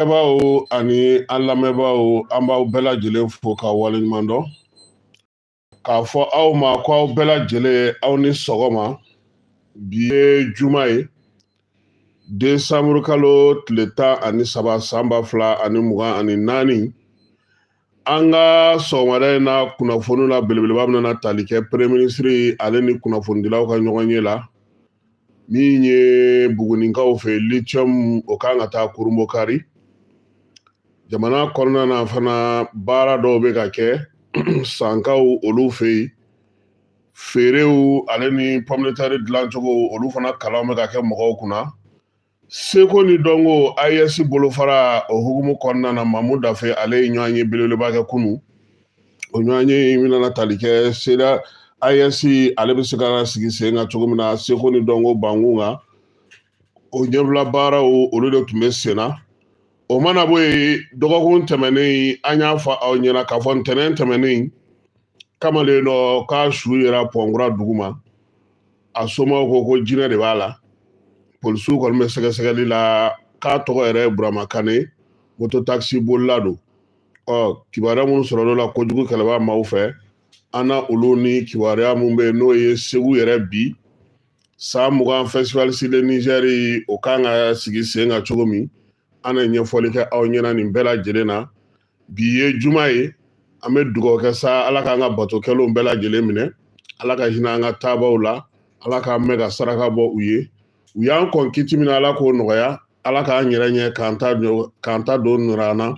Ebawo ani alamebawo an b'aw bɛɛ lajɛlen fo ka waleɲuman dɔn k'a fɔ aw ma ko aw bɛɛ lajɛlen aw ni sɔgɔma. Bi ye juma ye desanburu kalo tile 13 san 2024. An ka sɔgɔmada in na kunnafoni la belebeleba bɛna tali kɛ premier ministre ale ni kunnafonidilaw ka ɲɔgɔn ye la min ye Bugunikaw fɛ lithium o kan ka taa Kurumokari. Jamana kɔnɔna na fana baara dɔw bɛ ka kɛ sankaw olu fɛ yen, feerew ale ni pomme de terre dilancogo olu fana kalan bɛ ka kɛ mɔgɔw kunna. Seko ni dɔnko AES bolofara o hukumu kɔnɔna na Mamu Dafe ale ye ɲɔgɔn ye belebeleba kɛ kunu. O ɲɔgɔn ye bɛna tali kɛ seda AES ale bɛ se ka sigi sen kan cogo min na seko ni dɔnko bankun kan. O ɲɛbila baaraw olu de tun bɛ sen na. O mana bɔ yen dɔgɔkun tɛmɛnen an y'a fɔ aw ɲɛna k'a fɔ ntɛnɛn tɛmɛnen kamalen dɔ k'a su yera Pɔnkura dugu ma. A somɔgɔw ko jinɛ de b'a la. Polisiw kɔni bɛ sɛgɛsɛgɛli la k'a tɔgɔ yɛrɛ ye Burama Kane, moto taxi bolila don. Kibaruya minnu sɔrɔla la kojugu kɛlɛba maaw fɛ an na olu ni kibaruya minnu bɛ yen n'o ye Segu yɛrɛ bi san 20 festival Sile Niger o kan ka sigi sen kan cogo min. An ye ɲɛfɔli kɛ aw ɲɛna nin bɛɛ lajɛlen na. Bi ye juma ye an bɛ dugawu kɛ sa Ala k'an ka batokɛlaw bɛɛ lajɛlen minɛ, Ala ka hinɛ an ka taabaw la, Ala k'an mɛn ka saraka bɔ u ye. U y'an kɔn kiti min na Ala k'o nɔgɔya, Ala k'an yɛrɛ ɲɛ k'an ta don nɔrɔ an na.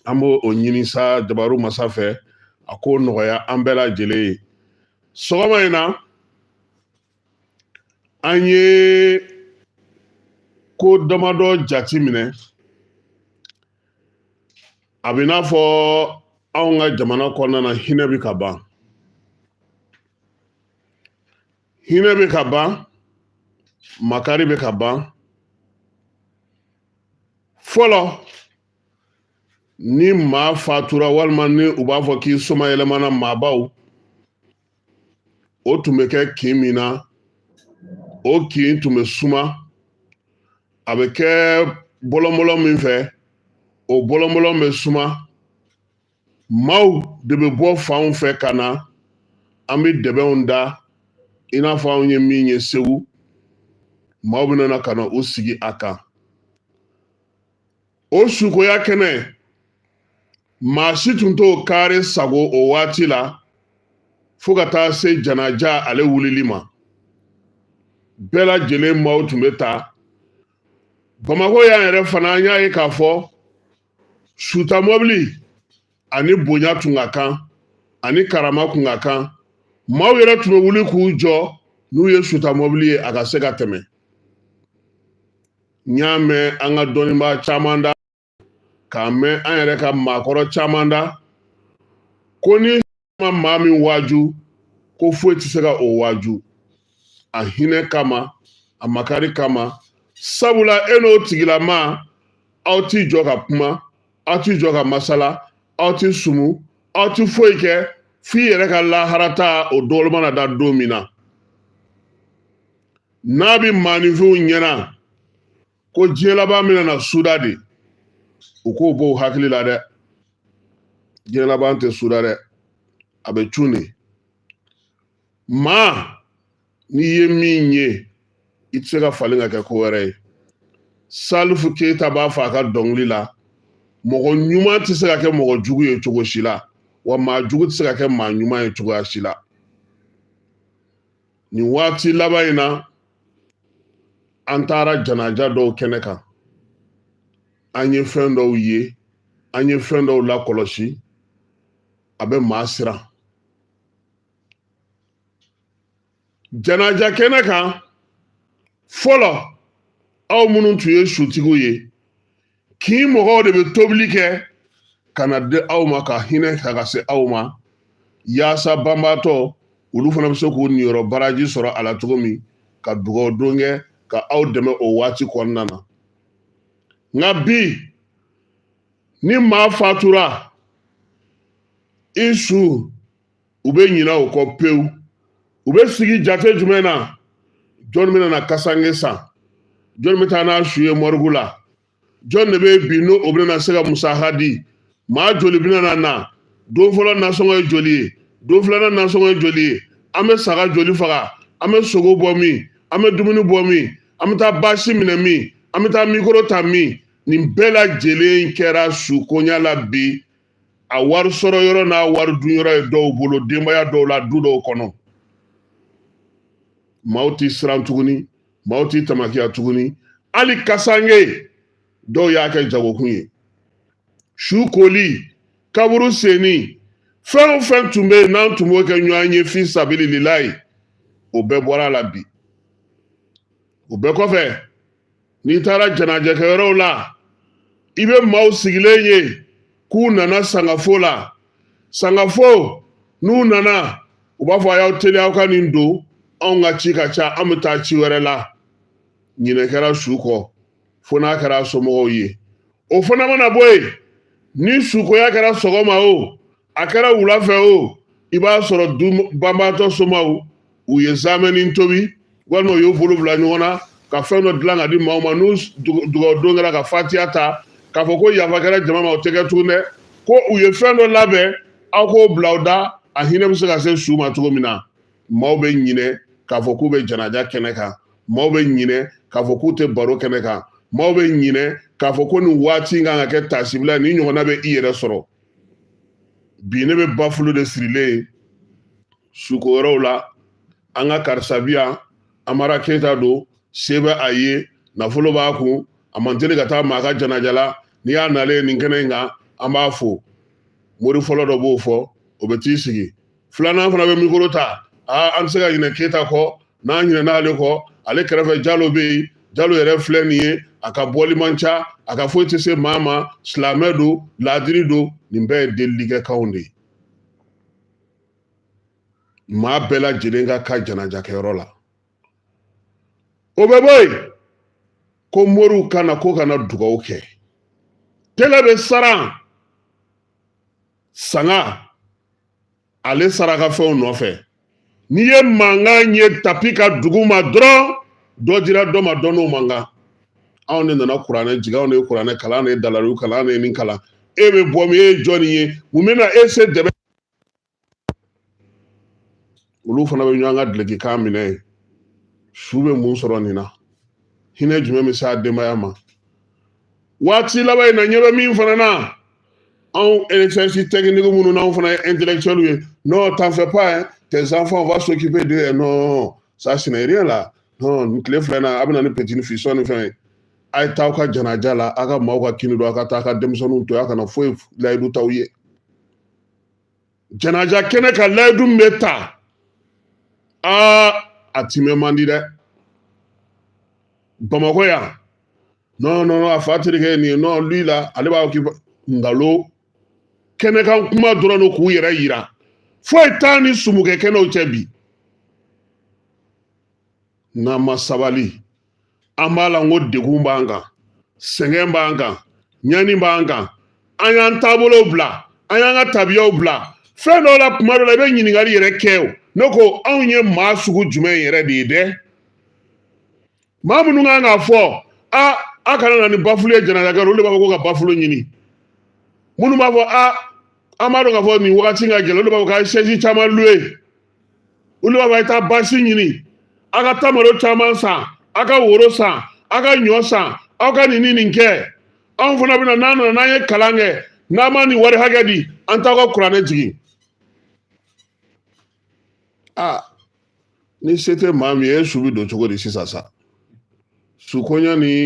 An b'o ɲini sa Dabaru masa fɛ a k'o nɔgɔya an bɛɛ lajɛlen ye. Sɔgɔma in na an ye ko damadɔ jati minɛ. A bɛ n'a fɔ anw ka jamana kɔnɔna na hinɛ bɛ ka ban. Hinɛ bɛ ka ban, makari bɛ ka ban. Fɔlɔ ni maa fatura walima ni u b'a fɔ k'i soma yɛlɛmana maabaw, o tun bɛ kɛ kin min na, o kin tun bɛ suma. A bɛ kɛ bɔlɔnbɔlɔn min fɛ, o bɔlɔnbɔlɔn bɛ suma. Maaw de bɛ bɔ fanw fɛ ka na, an bɛ dɛbɛnw da i n'a fɔ anw ye min ye Segu. Maaw bɛ na ka na u sigi a kan. O sukoya kɛnɛ maa si tun t'o kari sago o waati la fo ka taa se janaja ale wulili ma. Bɛɛ lajɛlen maaw tun bɛ taa. Bamakɔ y'an yɛrɛ fana an y'a ye k'a fɔ suta mɔbili ani bonya tun ka kan ani karama tun ka kan. Maaw yɛrɛ tun bɛ wuli k'u jɔ n'u ye suta mɔbili ye a ka se ka tɛmɛ. N y'a mɛn an ka dɔnnibaa caman da, k'a mɛn an yɛrɛ ka maakɔrɔ caman da, ko ni ma maa min waaju ko foyi tɛ se ka o waaju. A hinɛ kama, a makari kama. Sabula e n'o tigilama aw t'i jɔ ka kuma, aw t'i jɔ ka masala, aw t'i sumu, aw t'i foyi kɛ f'i yɛrɛ ka laharata o dɔgɔlen mana da don min na. N'a bɛ maaninfinw ɲɛna ko diɲɛ laban min na suda de, u k'o b'o hakili la dɛ. Diɲɛ laban tɛ suda dɛ, a bɛ cun de. Maa n'i ye min ye i tɛ se ka falen ka kɛ ko wɛrɛ ye. Salifu Keyita b'a fɔ a ka dɔnkili la, mɔgɔ ɲuman tɛ se ka kɛ mɔgɔ jugu ye cogo si la, wa maa jugu tɛ se ka kɛ maa ɲuman ye cogoya si la. Nin waati laban in na an taara janaja dɔw kɛnɛ kan. An ye fɛn dɔw ye, an ye fɛn dɔw lakɔlɔsi, a bɛ maa siran. Janaja kɛnɛ kan fɔlɔ aw minnu tun ye sutigiw ye, kin mɔgɔw de bɛ tobili kɛ ka na di aw ma ka hinɛ ka se aw ma, yaasa banbaatɔ olu fana bɛ se k'u niyɔrɔ baraji sɔrɔ a la cogo min ka dugawu don kɛ ka aw dɛmɛ o waati kɔnɔna na. Nka bi ni maa fatura i su u bɛ ɲinɛ o kɔ pewu. U bɛ sigi jate jumɛn na? Jɔn bɛ na kasange san, jɔn bɛ taa n'a su ye mɔrigu la, jɔn de bɛ bi n'o bɛna se ka musaka di maa joli bɛna na don fɔlɔ nasɔngɔ ye joli ye don filanan nasɔngɔ ye joli ye an bɛ saga joli faga an bɛ sogo bɔ min an bɛ dumuni bɔ min an bɛ taa basi minɛ min an bɛ taa mikoro ta min nin bɛɛ lajɛlen kɛra sukonya la bi a wari sɔrɔ yɔrɔ n'a wari dun yɔrɔ ye dɔw bolo denbaya dɔw la du dɔw kɔnɔ maaw ti siran tuguni maaw ti tamakiya tuguni hali kasange dɔw y'a kɛ jagokun ye su koli kaburu senni fɛn o fɛn tun bɛ yen n'an tun b'o kɛ ɲɔgɔn ye fi sabilililayi o bɛɛ bɔra a la bi o bɛɛ kɔfɛ n'i taara jɛnajɛkɛyɔrɔw la i bɛ maaw sigilen ye k'u nana sangafo la sangafo n'u nana u b'a fɔ a y'aw teliya aw ka nin don anw ka ci ka ca an bɛ taa ci wɛrɛ la ɲinɛ kɛra su kɔ fo n'a kɛra somɔgɔw ye o fana mana bɔ yen ni sukoya kɛra sɔgɔma o a kɛra wulafɛ o i b'a sɔrɔ banbaatɔ somaw u ye zamɛni tobi walima u y'u bolo bila ɲɔgɔn na ka fɛn dɔ dilan ka di maaw ma n'u dugawu kɛra ka fatiya ta k'a fɔ ko yafa kɛra jama ma o tɛ kɛ tugun dɛ ko u ye fɛn dɔ labɛn aw k'o bila aw da a hinɛ bɛ se ka se su ma cogo min na maaw bɛ ɲinɛ k'a fɔ k'u bɛ janaja kɛnɛ kan maaw bɛ ɲinɛ k'a fɔ k'u tɛ baro kɛnɛ kan maaw bɛ ɲinɛ k'a fɔ ko nin waati in kan ka kɛ tasibila ni ɲɔgɔnna bɛ i yɛrɛ sɔrɔ bi ne bɛ bafulu de sirilen suko yɔrɔw la an ka karisa bi yan Amara Keyita don se bɛ a ye nafolo b'a kun a man teli ka taa maa ka janaja la n'i y'a nalen nin kɛnɛ in kan an b'a fo mori fɔlɔ dɔ b'o fɔ o bɛ t'i sigi filanan fana bɛ mikoro ta an tɛ se ka ɲinɛ Keyita kɔ n'an ɲinɛna ale kɔ ale kɛrɛfɛ Jalo bɛ yen Jalo yɛrɛ filɛ nin ye a ka bɔli man ca a ka foyi tɛ se maa ma silamɛ don laadiri don nin bɛɛ ye delilikɛkanw de ye maa bɛɛ lajɛlen ka janajakɛyɔrɔ la o bɛ bɔ yen ko moriw kana ko kana dugawu kɛ tɛgɛ bɛ saran sanga ale sarakafɛnw nɔfɛ n'i ye mankan ye tapi ka dugu ma dɔrɔn dɔ dira dɔ ma dɔ n'o mankan anw de nana kuranɛ jigin anw de ye kuranɛ kalan anw de ye dalaliw kalan anw de ye nin kalan e bɛ bɔ min e ye jɔnni ye mun bɛna e se dɛmɛ olu fana bɛ ɲɔgɔn ka dulokikan minɛ yen su bɛ mun sɔrɔ nin na hinɛ jumɛn bɛ s'a denbaya ma waati laban in na ɲɛ bɛ min fana na anw électricité technique minnu n'anw fana ye intellectuels ye non t'en fais pas hein tes enfants vont s'occuper de non ça ce n'est rien là non nin tile filɛ na a bɛ na ni petini fisɔn ni fɛn ye a ye taa aw ka janaja la aw ka maaw ka kini don aw ka taa aw ka denmisɛnninw to aw kana foyi layidu t'aw ye janaja kɛnɛ ka layidu min bɛ ta a timɛ man di dɛ Bamakɔ yan non non non a fa terikɛ ye nin ye non lui là ale b'a k'i ngalo kɛnɛkan kuma dɔrɔn don k'u yɛrɛ yira foyi t'an ni sumukɛ kɛnɛw cɛ bi n'an ma sabali an b'a la n ko degun b'an kan sɛgɛn b'an kan ɲani b'an kan an y'an taabolow bila an y'an ka tabiyaw bila fɛn dɔw la kuma dɔ la i bɛ ɲininkali yɛrɛ kɛ o ne ko anw ye maa sugu jumɛn yɛrɛ de ye dɛ maa minnu kan k'a fɔ a kana na ni bafulu ye jɛnɛjakɛ olu de b'a fɔ ko ka bafulu ɲini minnu b'a fɔ an b'a dɔn k'a fɔ nin wagati ka gɛlɛn olu b'a fɔ k'a ye sɛji caman loué olu b'a fɔ a ye taa basi ɲini aw ka tamaro caman san aw ka woro san aw ka ɲɔ san aw ka nin ni nin kɛ anw fana bɛna n'an nana n'an ye kalan kɛ n'an ma nin wari hakɛ di an t'aw ka kuranɛ jigin ni se tɛ maa min ye su bɛ don cogo di sisan sa sukoɲa ni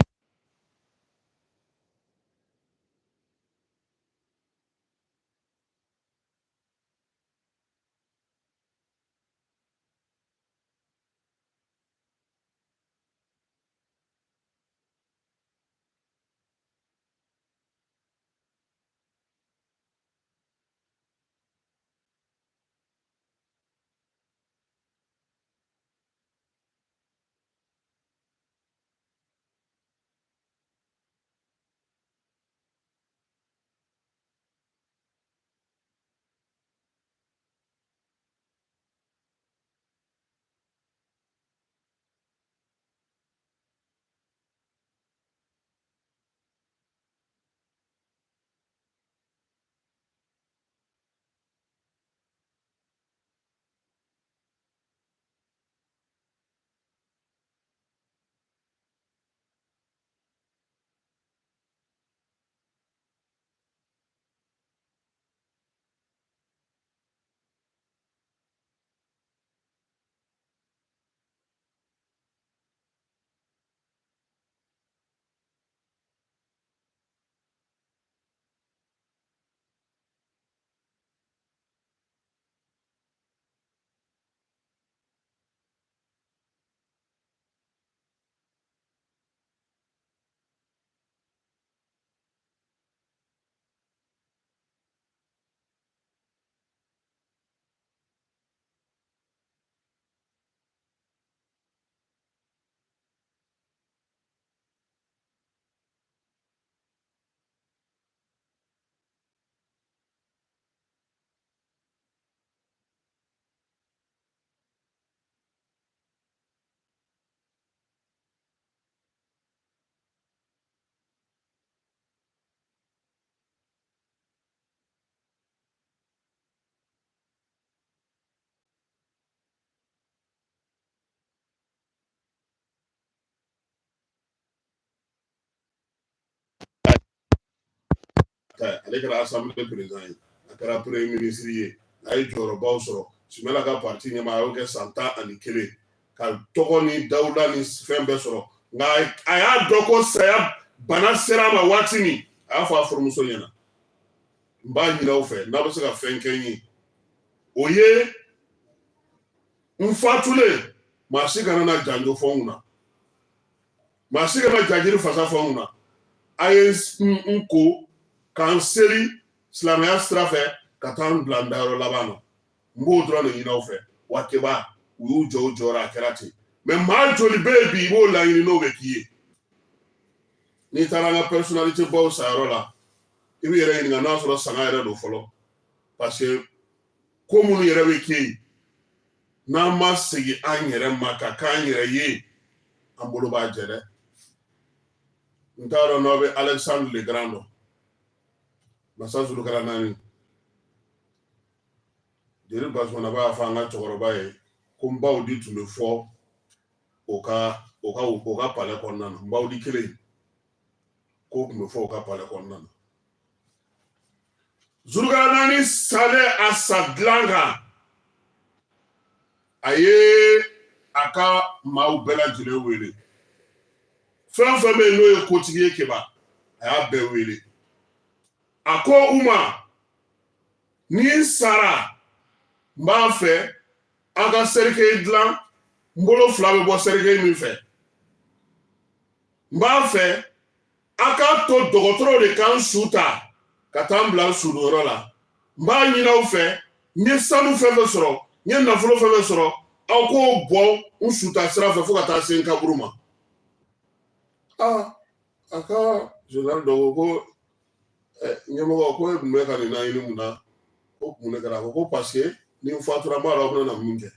ta ale kɛra assemblée président ye a kɛra premier ministre ye a ye jɔyɔrɔbaw sɔrɔ Sumala ka parti ɲɛma a y'o kɛ san 11 ka tɔgɔ ni dawuda ni fɛn bɛɛ sɔrɔ nka a y'a dɔn ko saya bana sera a ma waati min a y'a fɔ a furumuso ɲɛna n b'a ɲini aw fɛ n'a bɛ se ka fɛn kɛ n ye o ye n fatulen maa si kana na janjo fɔ n kunna maa si kana jajiri fasa fɔ n kunna a ye n ko k'an seri silamɛya sira fɛ ka taa n bila n dayɔrɔ laban na n b'o dɔrɔn de ɲini aw fɛ waatɛba u y'u jɔ u jɔyɔrɔ a kɛra ten mɛ maa joli bɛ yen bi i b'o laɲini n'o bɛ k'i ye n'i taara an ka personnalité baw sayɔrɔ la i bɛ yɛrɛ ɲininka n'a sɔrɔ sanga yɛrɛ don fɔlɔ parce que ko minnu yɛrɛ bɛ kɛ yen n'an ma segin an yɛrɛ ma ka k'an yɛrɛ ye an bolo b'a jɛ dɛ n t'a dɔn n'aw bɛ Alexandre le Grand dɔn masa Zulukara naani jeli Basumana b'a fɔ an ka cɛkɔrɔba ye ko n baw di tun bɛ fɔ o ka palais kɔnɔna na n baw di kelen k'o tun bɛ fɔ o ka palais kɔnɔna na Zulukara naani salen a sa dilan kan a ye a ka maaw bɛɛ lajɛlen wele fɛn o fɛn bɛ yen n'o ye kotigi ye keba a y'a bɛɛ wele a ko u ma ni n sara n b'a fɛ an ka serikɛ dilan n bolo fila bɛ bɔ serikɛ min fɛ n b'a fɛ a ka to dɔgɔtɔrɔw de k'an su ta ka taa n bila n sudonyɔrɔ la n b'a ɲini aw fɛ n ye sanu fɛn fɛn sɔrɔ n ye nafolo fɛn fɛn sɔrɔ aw k'o bɔ n suta sira fɛ fo ka taa se n kaburu ma a ka général dɔ ko ɲɛmɔgɔ ko e tun bɛ ka nin laɲini mun na ko mun de kɛra ko parce que ni n fatura n b'a dɔn aw bɛna na mun kɛ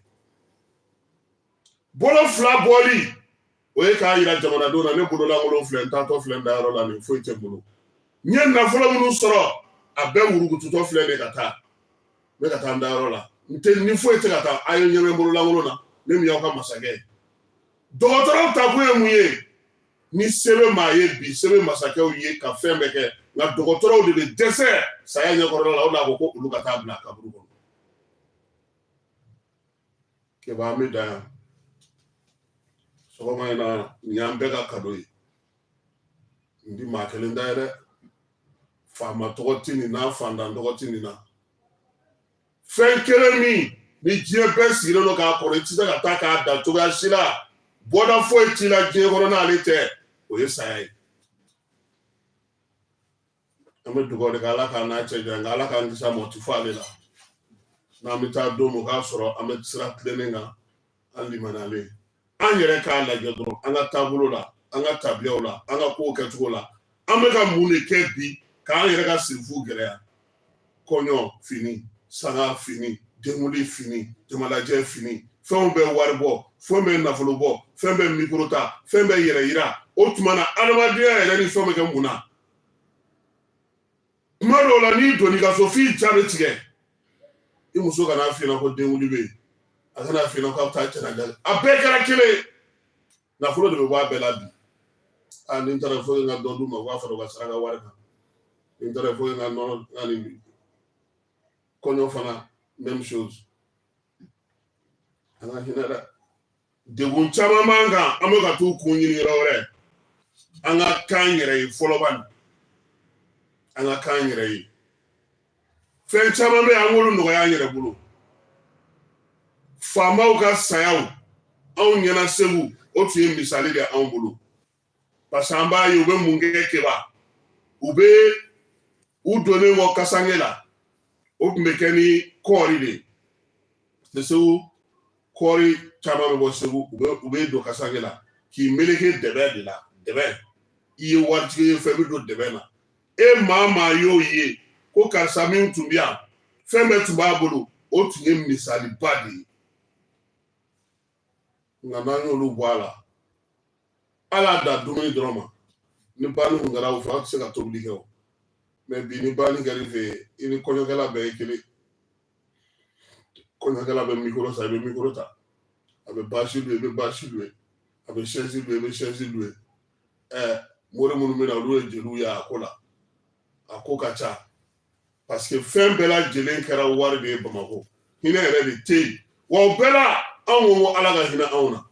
bolo fila bɔli o ye k'a yira jamanadenw na ne bololankolon filɛ n taatɔ filɛ n dayɔrɔ la nin foyi tɛ n bolo n ye nafolo minnu sɔrɔ a bɛɛ wurugututɔ filɛ de ka taa n bɛ ka taa n dayɔrɔ la ni foyi tɛ ka taa a ye ɲɛmɛ bololankolon na ne min y'aw ka masakɛ ye dɔgɔtɔrɔw ta kun ye mun ye ni se bɛ maa ye bi se bɛ masakɛw ye ka fɛn bɛɛ kɛ nka dɔgɔtɔrɔw de bɛ dɛsɛ saya ɲɛkɔrɔla la o de la ko olu ka taa bila kaburu kɔnɔ keba an bɛ dan yan sɔgɔma in na nin y'an bɛɛ ka kado ye n di maa kelen da ye dɛ faama tɔgɔ tɛ nin na fantan tɔgɔ tɛ nin na fɛn kelen min ni diɲɛ bɛɛ sigilen don k'a kɔrɔ i tɛ se ka taa k'a da cogoya si la bɔda foyi t'i la diɲɛ kɔnɔ n'ale tɛ o ye saya ye an bɛ dugawu de kɛ ala k'an n'a cɛ janya nka ala k'an kisi a ma o tɛ fɔ ale la n'an bɛ taa don o k'a sɔrɔ an bɛ sira tilennen kan an limaniyalen an yɛrɛ k'a lajɛ dɔrɔn an ka taabolo la an ka tabiyaw la an ka kow kɛcogo la an bɛ ka mun de kɛ bi k'an yɛrɛ ka sirifu gɛlɛya kɔɲɔ fini sanga fini denkundi fini jamalajɛ fini fɛnw bɛ wari bɔ fɛn bɛ nafolo bɔ fɛn bɛ mikoro ta fɛn bɛ yɛrɛ yira o tuma na adamadenya yɛrɛ ni fɛn bɛ kɛ mun na tuma dɔw la n'i donn'i ka so f'i ja bɛ tigɛ i muso kana f'i ɲɛna ko denkundi bɛ yen a kana f'i ɲɛna k'aw bɛ taa cɛlaja a bɛɛ kɛra kelen ye nafolo de bɛ bɔ a bɛɛ la bi ni n taara fo n ka dɔ d'u ma u b'a fara u ka saraka wari kan ni n taara fo n ka nɔnɔ ani kɔɲɔ fana même chose an ka hinɛ dɛ degun caman b'an kan an bɛ ka t'u kun ɲini yɔrɔ wɛrɛ an ka k'an yɛrɛ ye fɔlɔ bani an ka k'an yɛrɛ ye fɛn caman bɛ yen an k'olu nɔgɔya an yɛrɛ bolo faamaw ka sayaw anw ɲɛna segu o tun ye misali de anw bolo parce que an b'a ye u bɛ mun kɛ keba u bɛ u donnen wɔ kasange la o tun bɛ kɛ ni kɔɔri de ye segu kɔɔri caman bɛ bɔ segu u bɛ don kasange la k'i meleke dɛbɛ de la dɛbɛ i ye waritigi ye fɛn bɛ don dɛbɛ na e maa y'o ye ko karisa min tun bɛ yan fɛn bɛɛ tun b'a bolo o tun ye misaliba de ye nka n'an y'olu bɔ a la ala da dumuni dɔrɔn ma ni banni kun kɛra u fɛ aw tɛ se ka tobili kɛ o mɛ bi ni banni kɛra i fɛ i ni kɔɲɔkɛla bɛɛ ye kelen kɔɲɔkɛla bɛ mikoro sa i bɛ mikoro ta a bɛ baasi lu i bɛ baasi lu a bɛ sɛzi lu i bɛ sɛzi lu mori minnu bɛ na olu ye jeliw ye a ko la a ko ka ca parce que fɛn bɛɛ lajɛlen kɛra wari de ye Bamakɔ hinɛ yɛrɛ de tɛ yen wa o bɛɛ la anw ko Ala ka hinɛ anw na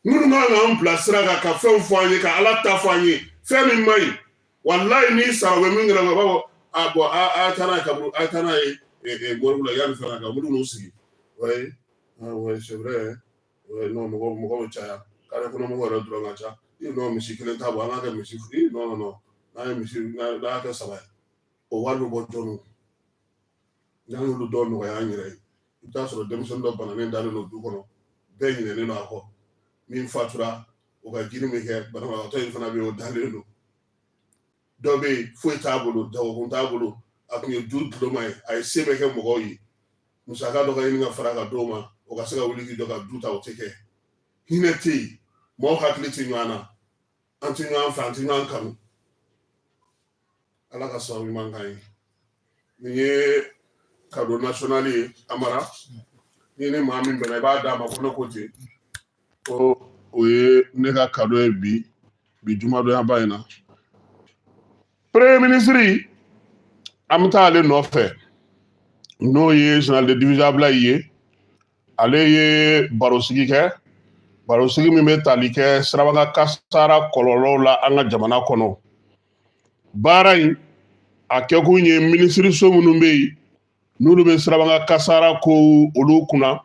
minnu kan k'an bila sira kan ka fɛnw fɔ an ye ka Ala ta fɔ an ye fɛn min man ɲi walayi ni sara u bɛ min kɛra u b'a fɔ a bɔn a taa n'a ye kaburu a taa n'a ye mɔriw la yanni fɛn ka minnu n'u sigi oui c'est vrai non mɔgɔ bɛ caya kare kɔnɔ mɔgɔ yɛrɛ dɔrɔn ka ca non misi kelen t'a bɔ an k'a kɛ misi non n'a ye misi n'a y'a kɛ 3 ye o wari bɛ bɔ jɔnw n'an y'olu dɔw nɔgɔya an yɛrɛ ye i bɛ taa sɔrɔ denmisɛnnin dɔ bananen dalen don du kɔnɔ bɛɛ ɲinɛnen don a kɔ min fatura o ka jiri min kɛ banabagatɔ in fana bɛ yen o dalen don dɔ bɛ yen foyi t'a bolo dagakun t'a bolo a tun ye du duloma ye a ye se bɛ kɛ mɔgɔw ye musaka dɔ ka ɲini ka fara ka d'o ma o ka se ka wuli k'i jɔ ka du ta o tɛ kɛ hinɛ tɛ yen mɔgɔw hakili tɛ ɲɔgɔn na an tɛ ɲɔgɔn fɛ an tɛ ɲɔgɔn kanu Ala ka sababu ɲuman k'an ye nin ye cadeau national ye Amara ni ne maa min bɛnna i b'a d'a ma ko ne ko ten ko o ye ne ka cadeau ye bi jumadonya ba in na premier ministre an bɛ taa ale nɔfɛ n'o ye général de division Ablaye ye ale ye barosigi kɛ barosigi min bɛ tali kɛ sirabaga kasara kɔlɔlɔw la an ka jamana kɔnɔ baara in a kɛkun ye minisiriso minnu bɛ yen n'olu bɛ sirabaga kasara ko olu kunna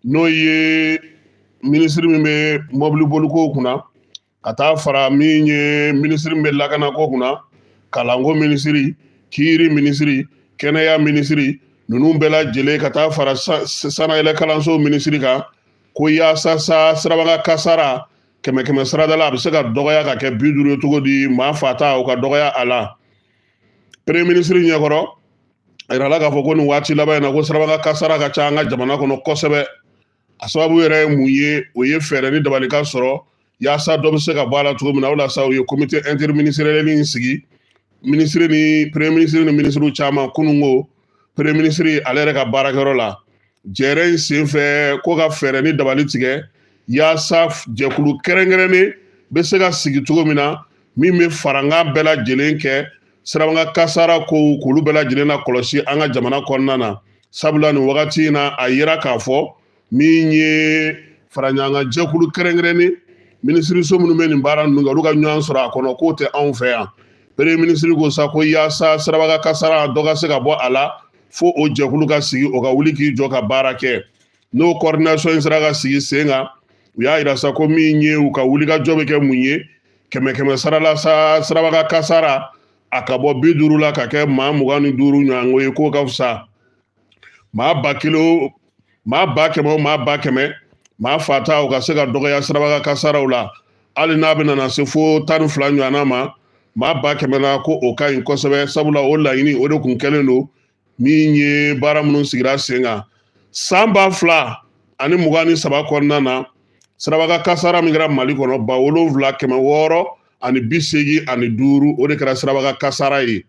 n'o ye minisiri min bɛ mobili boliko kunna ka taa fara min ye minisiri min bɛ lakanako kunna kalanko minisiri kiiri minisiri kɛnɛya minisiri ninnu bɛɛ lajɛlen ka taa fara sanayɛlɛ kalanso minisiri kan ko yaasa sirabaga kasara kɛmɛ sarada la a bɛ se ka dɔgɔya ka kɛ 50 ye cogo di maa fata o ka dɔgɔya a la premier ministre ɲɛkɔrɔ a yirala k'a fɔ ko nin waati laban in na ko sirabaga kasara ka ca an ka jamana kɔnɔ kosɛbɛ a sababu yɛrɛ ye mun ye o ye fɛɛrɛ ni dabali ka sɔrɔ yaasa dɔ bɛ se ka bɔ a la cogo min na o la sa u ye comité interministériel in sigi ministre ni premier ministre ni ministre caman kunun ko premier ministre ale yɛrɛ ka baarakɛyɔrɔ la jɛrɛ in senfɛ ko ka fɛɛrɛ ni dabali tigɛ yaasa jɛkulu kɛrɛnkɛrɛnnen bɛ se ka sigi cogo min na min bɛ farankan bɛɛ lajɛlen kɛ sirabaga kasara ko k'olu bɛɛ lajɛlen na kɔlɔsi an ka jamana kɔnɔna na sabula nin wagati in na a yira k'a fɔ min ye faraɲɔgɔnkan jɛkulu kɛrɛnkɛrɛnnen minisiriso minnu bɛ nin baara ninnu kɛ olu ka ɲɔgɔn sɔrɔ a kɔnɔ k'o tɛ anw fɛ yan premier ministre ko sa ko yaasa sirabaga kasara dɔ ka se ka bɔ a la fo o jɛkulu ka sigi o ka wuli k'i jɔ ka baara kɛ n'o coordination in sera ka sigi sen kan u y'a yira sa ko min ye u ka wulikajɔ bɛ kɛ mun ye 100 sara la sa sirabaga kasara a ka bɔ 50 la ka kɛ maa 25 ɲɔgɔnko ye k'o ka fisa maa 1,000 maa 100 o maa 100 maa fata o ka se ka dɔgɔya sirabaga kasaraw la hali n'a bɛ nana se fo 12 ɲɔgɔnna ma maa 100 na ko o ka ɲi kosɛbɛ sabula o laɲini o de kun kɛlen don min ye baara minnu sigira sen kan san 2023 kɔnɔna na sirabaga kasara min kɛra Mali kɔnɔ 7,685 o de kɛra sirabaga kasara ye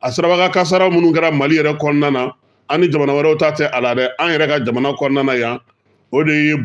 a sirabaga kasara minnu kɛra Mali yɛrɛ kɔnɔna na an ni jamana wɛrɛw ta tɛ a la dɛ an yɛrɛ ka jamana kɔnɔna na yan o de ye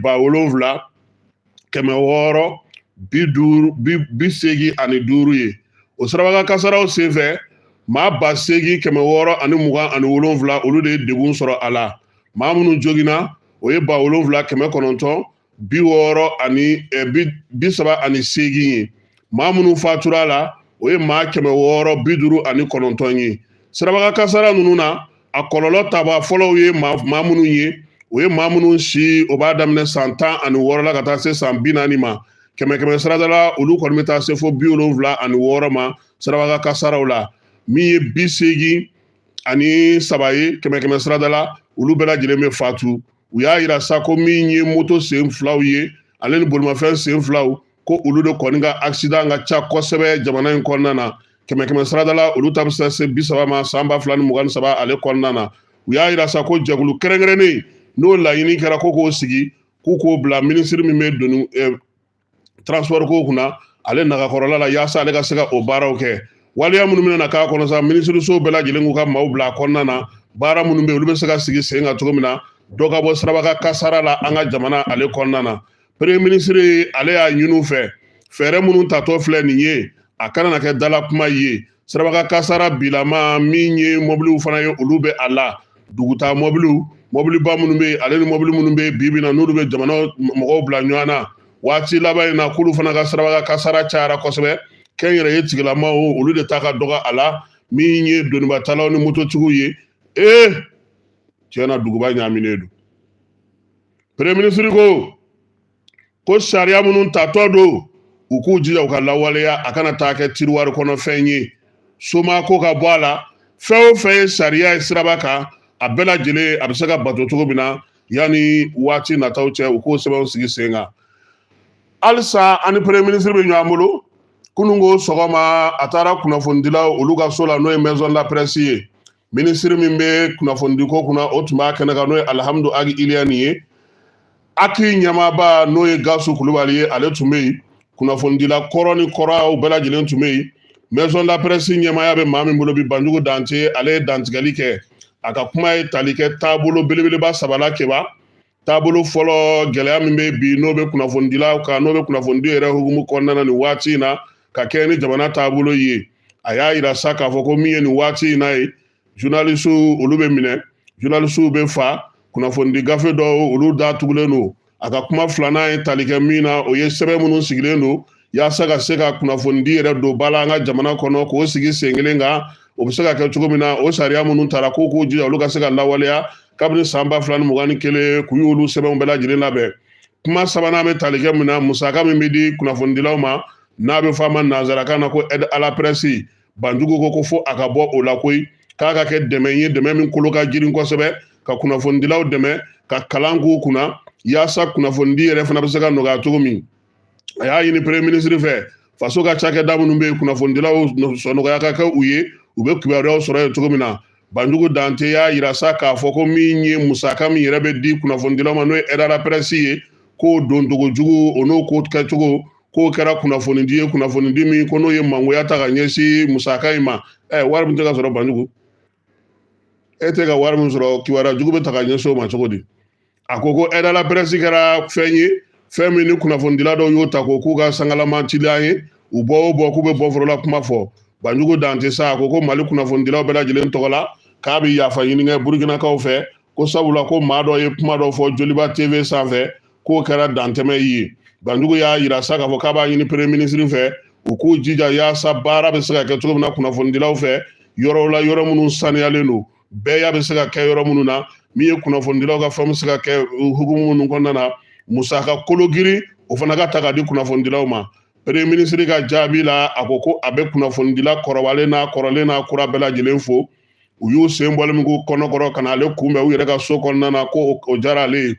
7,685 ye o sirabaga kasaraw senfɛ maa 8,627 olu de ye degun sɔrɔ a la maa minnu joginna o ye 7,938 ye maa minnu fatura la o ye maa 659 ye sirabaga kasara ninnu na a kɔlɔlɔ taba fɔlɔw ye maa minnu ye o ye maa minnu si o b'a daminɛ san 16 la ka taa se san 40 ma 100 sarada la olu kɔni bɛ taa se fo 76 ma sirabaga kasaraw la min ye 83 ye 100 sarada la olu bɛɛ lajɛlen bɛ fatu u y'a yira sa ko min ye moto sen filaw ye ale ni bolimafɛn sen filaw ko olu de kɔni ka accident ka ca kosɛbɛ jamana in kɔnɔna na 100 sarada la olu ta bɛ se 30 ma san 2023 ale kɔnɔna na u y'a yira sa ko jɛkulu kɛrɛnkɛrɛnnen n'o laɲini kɛra ko k'o sigi k'o bila minisiri min bɛ doni transport ko kunna ale nagakɔrɔla la yaasa ale ka se ka o baaraw kɛ waliya minnu bɛna na k'a kɔnɔ sa minisiriso bɛɛ lajɛlen k'u ka maaw bila a kɔnɔna na baara minnu bɛ yen olu bɛ se ka sigi sen kan cogo min na dɔ ka bɔ sirabaga kasara la an ka jamana ale kɔnɔna na premier ministre ale y'a ɲini u fɛ fɛɛrɛ minnu tatɔ filɛ nin ye a kana na kɛ dala kuma ye siraba kasara bilama min ye mobiliw fana ye olu bɛ a la duguta mobiliw mobiliba minnu bɛ ale ni mobili minnu bɛ bibi na n'olu bɛ jamana mɔgɔw bila ɲɔgɔn na waati laban in na k'olu fana ka siraba kasara cayara kosɛbɛ kɛnyɛrɛye tigilamaw olu de ta ka dɔgɔ a la min ye donibatalaw ni mototigiw ye tiɲɛna duguba ɲaaminen don premier ministre ko sariya minnu tatɔ don u k'u jija u ka lawaleya a kana taa kɛ tiriwari kɔnɔ fɛn ye soma ko ka bɔ a la fɛn o fɛn ye sariya ye siraba kan a bɛɛ lajɛlen a bɛ se ka bato cogo min na yanni waati nataw cɛ u k'o sɛbɛnw sigi sen kan halisa ani premier ministre bɛ ɲɔgɔn bolo kununko sɔgɔma a taara kunnafonidilaw olu ka so la n'o ye maison de la presse ye ministre min bɛ kunnafonidiko kunna o tun b'a kɛnɛ kan n'o ye alihamudu agi iliyani ye aki ɲɛmaaba n'o ye gasu kulubali ye ale tun bɛ yen kunnafonidila kɔrɔ ni kɔrɔw bɛɛ lajɛlen tun bɛ yen maison de la presse ɲɛmaaya bɛ maa min bolo bi Banjugu Dante ale ye dantigɛli kɛ a ka kuma ye tali kɛ taabolo belebeleba sabala kɛba taabolo fɔlɔ gɛlɛya min bɛ bi n'o bɛ kunnafonidilaw kan n'o bɛ kunnafonidi yɛrɛ hukumu kɔnɔna na nin waati in na ka kɛ ni jamana taabolo ye a y'a yira sa k'a fɔ ko min ye nin waati in na ye journalisiw olu bɛ minɛ journalisiw bɛ fa kunnafonidi gafe dɔw olu datugulen don a ka kuma filanan ye tali kɛ min na o ye sɛbɛn minnu sigilen don yaasa ka se ka kunnafonidi yɛrɛ don ba la an ka jamana kɔnɔ k'o sigi sen kelen kan o bɛ se ka kɛ cogo min na o sariya minnu tara k'o k'u jija olu ka se ka lawaleya kabini san 2021 k'u y'olu sɛbɛnw bɛɛ lajɛlen labɛn kuma sabanan bɛ tali kɛ min na musaka min bɛ di kunnafonidilaw ma n'a bɛ fɔ a ma nanzarakan na ko aide à la presse Banjugu ko fo a ka bɔ o la koyi k'a ka kɛ dɛmɛ ye dɛmɛ min kolo ka girin kosɛbɛ ka kunnafonidilaw dɛmɛ ka kalan k'u kunna yaasa kunnafonidi yɛrɛ fana bɛ se ka nɔgɔya cogo min a y'a ɲini premier ministre fɛ faso ka cakɛda minnu bɛ yen kunnafonidilaw nɔgɔya ka kɛ u ye u bɛ kibaruyaw sɔrɔ yen cogo min na Banjugu Dante y'a yira sa k'a fɔ ko min ye musaka min yɛrɛ bɛ di kunnafonidilaw ma n'o ye aide à la presse ye k'o don togo jugu o n'o ko kɛcogo k'o kɛra kunnafonidi ye kunnafonidi min ko n'o ye mangoya ta ka ɲɛsin musaka in ma wari min tɛ ka sɔrɔ Banjugu e tɛ ka wari min sɔrɔ kibaruya jugu bɛ ta ka ɲɛsin o ma cogo di a ko aide à la presse kɛra fɛn ye fɛn min ni kunnafonidila dɔw y'o ta k'o k'u ka sangalama ciliya ye u bɔ o bɔ k'u bɛ bɔ forola kuma fɔ Banjugu Dante sa a ko Mali kunnafonidilaw bɛɛ lajɛlen tɔgɔ la k'a bɛ yafa ɲini kɛ Burukinakaw fɛ ko sabula ko maa dɔ ye kuma dɔ fɔ Joliba TV sanfɛ k'o kɛra dantɛmɛ ye Banjugu y'a yira sa k'a fɔ k'a b'a ɲini premier ministre fɛ u k'u jija yaasa baara bɛ se ka kɛ cogo min na kunnafonidilaw fɛ yɔrɔw la yɔrɔ minnu saniyalen don bɛɛ bɛ se ka kɛ yɔrɔ minnu na min ye kunnafonidilaw ka fɛn bɛ se ka kɛ hukumu minnu kɔnɔna na musaka kolo girin o fana ka ta ka di kunnafonidilaw ma premier ministre ka jaabi la a ko a bɛ kunnafonidila kɔrɔbalen n'a kɔrɔlen n'a kura bɛɛ lajɛlen fo u y'u sen bɔlen min k'u kɔnɔkɔrɔ ka na ale kunbɛn u yɛrɛ ka so kɔnɔna na ko o diyara ale ye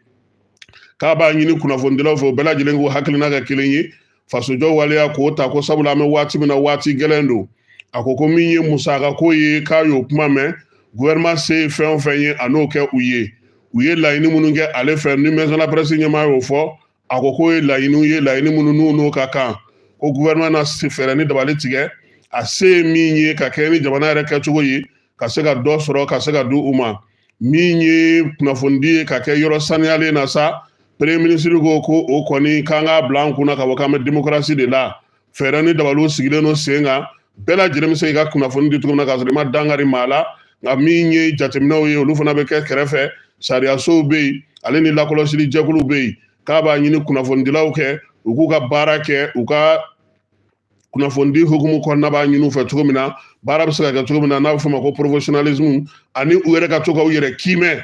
k'a b'a ɲini kunnafonidilaw fɛ u bɛɛ lajɛlen k'u hakilina kɛ kelen ye fasojɔ waleya k'o ta ko sabula an bɛ waati min na waati gɛlɛn don a ko min ye musaka ko ye k'a y'o kuma mɛn gouvernement se fɛn o fɛn ye a n'o kɛ u ye laɲini minnu kɛ ale fɛ ni maison de la presse ɲɛmaa y'o fɔ a ko k'o ye laɲiniw ye laɲini minnu n'o ka kan ko gouvernement na fɛɛrɛ ni dabali tigɛ a se ye min ye ka kɛ ni jamana yɛrɛ kɛcogo ye ka se ka dɔ sɔrɔ ka se ka di u ma min ye kunnafonidi ye ka kɛ yɔrɔ saniyalen na sa premier ministre ko o kɔni k'an k'a bila an kunna ka fɔ k'an bɛ démocratie de la fɛɛrɛ ni dabaliw sigilen no sen kan bɛɛ lajɛlen bɛ se k'i ka kunnafoni di cogo min na k'a sɔrɔ i ma dankari maa la nka min ye jateminɛw ye olu fana bɛ kɛ kɛrɛfɛ sariyasow bɛ yen ale ni lakɔlɔsili jɛkuluw bɛ yen k'a b'a ɲini kunnafonidilaw kɛ u k'u ka baara kɛ u ka kunnafonidi hukumu kɔnɔna b'a ɲini u fɛ cogo min na baara bɛ se ka kɛ cogo min na n'a bɛ f'o ma ko professionnalisme ani u yɛrɛ ka to ka u yɛrɛ kiimɛn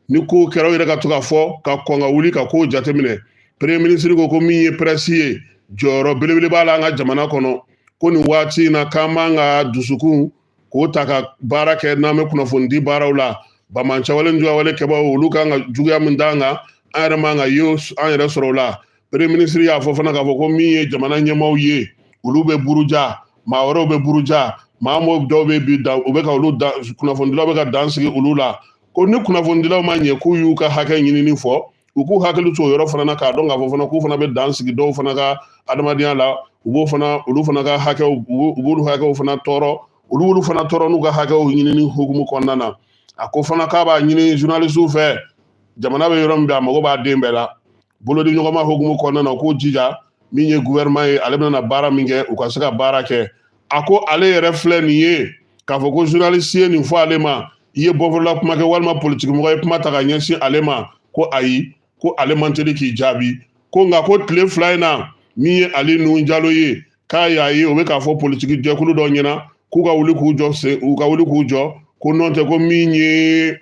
ni ko kɛra u yɛrɛ ka to ka fɔ ka kɔn ka wuli ka kow jateminɛ premier ministre ko min ye presse ye jɔyɔrɔ belebele b'a la an ka jamana kɔnɔ ko nin waati in na k'an b'an ka dusukun k'o ta ka baara kɛ n'an bɛ kunnafonidi baaraw la bamancɛwale ni juguya kɛbaaw olu kan ka juguya min d'an kan an yɛrɛ man ka ye an yɛrɛ sɔrɔ o la premier ministre y'a fɔ fana k'a fɔ ko min ye jamana ɲɛmaaw ye olu bɛ buruja maa wɛrɛw bɛ buruja maa dɔw bɛ bi u bɛ ka olu kunnafonidilaw bɛ ka dan sigi olu la ko ni kunnafonidilaw ma ɲɛ k'u y'u ka hakɛ ɲinini fɔ u k'u hakili to o yɔrɔ fana na k'a dɔn k'a fɔ fana k'u fana bɛ dan sigi dɔw fana ka adamadenya la olu fana ka hakɛw u b'olu hakɛw fana tɔɔrɔ olu fana tɔɔrɔ n'u ka hakɛw ɲinini hukumu kɔnɔna na a ko fana k'a b'a ɲini journalistw fɛ jamana bɛ yɔrɔ min bɛ a mago b'a den bɛɛ la bolodi ɲɔgɔnma hukumu kɔnɔna na u k'u jija min ye gouvernement ye ale bɛna baara min kɛ u ka se ka baara kɛ a ko ale yɛrɛ filɛ nin ye k'a fɔ ko journaliste ye nin fɔ ale ma i ye bɔfɔla kuma kɛ walima politique mɔgɔ ye kuma ta ka ɲɛsin ale ma ko ayi ko ale man teli k'i jaabi ko nka ko tile 2 in na min ye Ali Nuhu Jalo ye k'a y'a ye o bɛ k'a fɔ politique jɛkulu dɔ ɲɛna k'u ka wuli k'u jɔ ko n'o tɛ ko min ye